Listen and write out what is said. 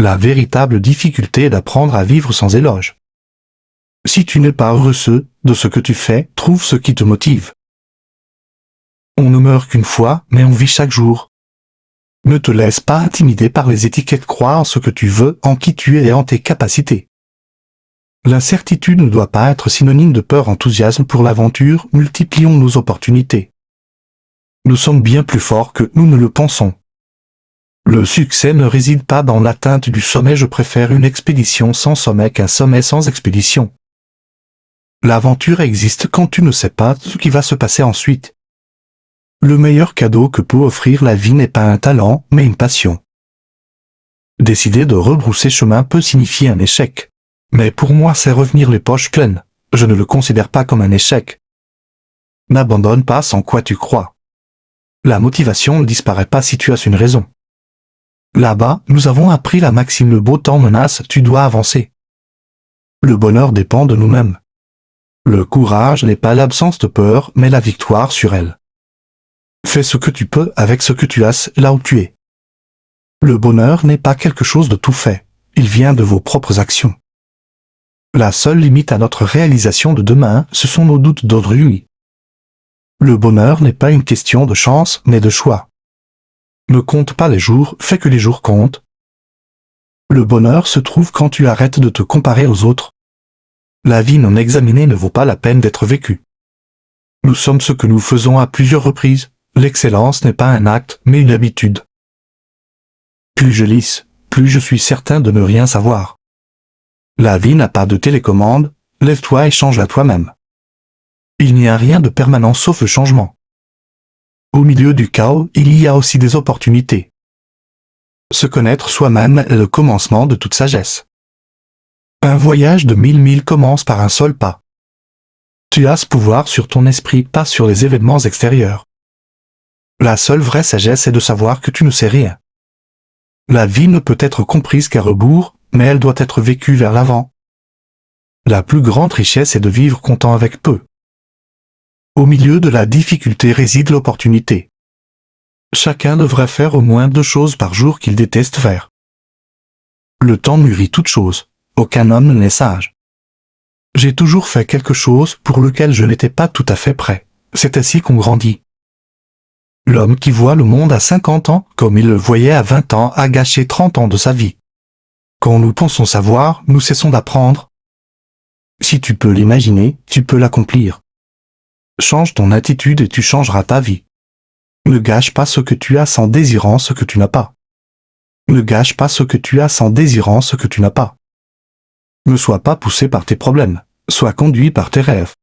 La véritable difficulté est d'apprendre à vivre sans éloge. Si tu n'es pas heureux de ce que tu fais, trouve ce qui te motive. On ne meurt qu'une fois, mais on vit chaque jour. Ne te laisse pas intimider par les étiquettes, crois en ce que tu veux, en qui tu es et en tes capacités. L'incertitude ne doit pas être synonyme de peur. Enthousiasme pour l'aventure, multiplions nos opportunités. Nous sommes bien plus forts que nous ne le pensons. Le succès ne réside pas dans l'atteinte du sommet. Je préfère une expédition sans sommet qu'un sommet sans expédition. L'aventure existe quand tu ne sais pas ce qui va se passer ensuite. Le meilleur cadeau que peut offrir la vie n'est pas un talent, mais une passion. Décider de rebrousser chemin peut signifier un échec. Mais pour moi, c'est revenir les poches pleines. Je ne le considère pas comme un échec. N'abandonne pas sans quoi tu crois. La motivation ne disparaît pas si tu as une raison. Là-bas, nous avons appris la maxime: le beau temps menace, tu dois avancer. Le bonheur dépend de nous-mêmes. Le courage n'est pas l'absence de peur, mais la victoire sur elle. Fais ce que tu peux avec ce que tu as là où tu es. Le bonheur n'est pas quelque chose de tout fait, il vient de vos propres actions. La seule limite à notre réalisation de demain, ce sont nos doutes d'autrui. Le bonheur n'est pas une question de chance, mais de choix. Ne compte pas les jours, fais que les jours comptent. Le bonheur se trouve quand tu arrêtes de te comparer aux autres. La vie non examinée ne vaut pas la peine d'être vécue. Nous sommes ce que nous faisons à plusieurs reprises. L'excellence n'est pas un acte, mais une habitude. Plus je lis, plus je suis certain de ne rien savoir. La vie n'a pas de télécommande, lève-toi et change-la toi-même. Il n'y a rien de permanent sauf le changement. Au milieu du chaos, il y a aussi des opportunités. Se connaître soi-même est le commencement de toute sagesse. Un voyage de 1000 milles commence par un seul pas. Tu as ce pouvoir sur ton esprit, pas sur les événements extérieurs. La seule vraie sagesse est de savoir que tu ne sais rien. La vie ne peut être comprise qu'à rebours, mais elle doit être vécue vers l'avant. La plus grande richesse est de vivre content avec peu. Au milieu de la difficulté réside l'opportunité. Chacun devrait faire au moins 2 choses par jour qu'il déteste faire. Le temps mûrit toute chose, aucun homme n'est sage. J'ai toujours fait quelque chose pour lequel je n'étais pas tout à fait prêt. C'est ainsi qu'on grandit. L'homme qui voit le monde à 50 ans, comme il le voyait à 20 ans, a gâché 30 ans de sa vie. Quand nous pensons savoir, nous cessons d'apprendre. Si tu peux l'imaginer, tu peux l'accomplir. Change ton attitude et tu changeras ta vie. Ne gâche pas ce que tu as en désirant ce que tu n'as pas. Ne gâche pas ce que tu as en désirant ce que tu n'as pas. Ne sois pas poussé par tes problèmes, sois conduit par tes rêves.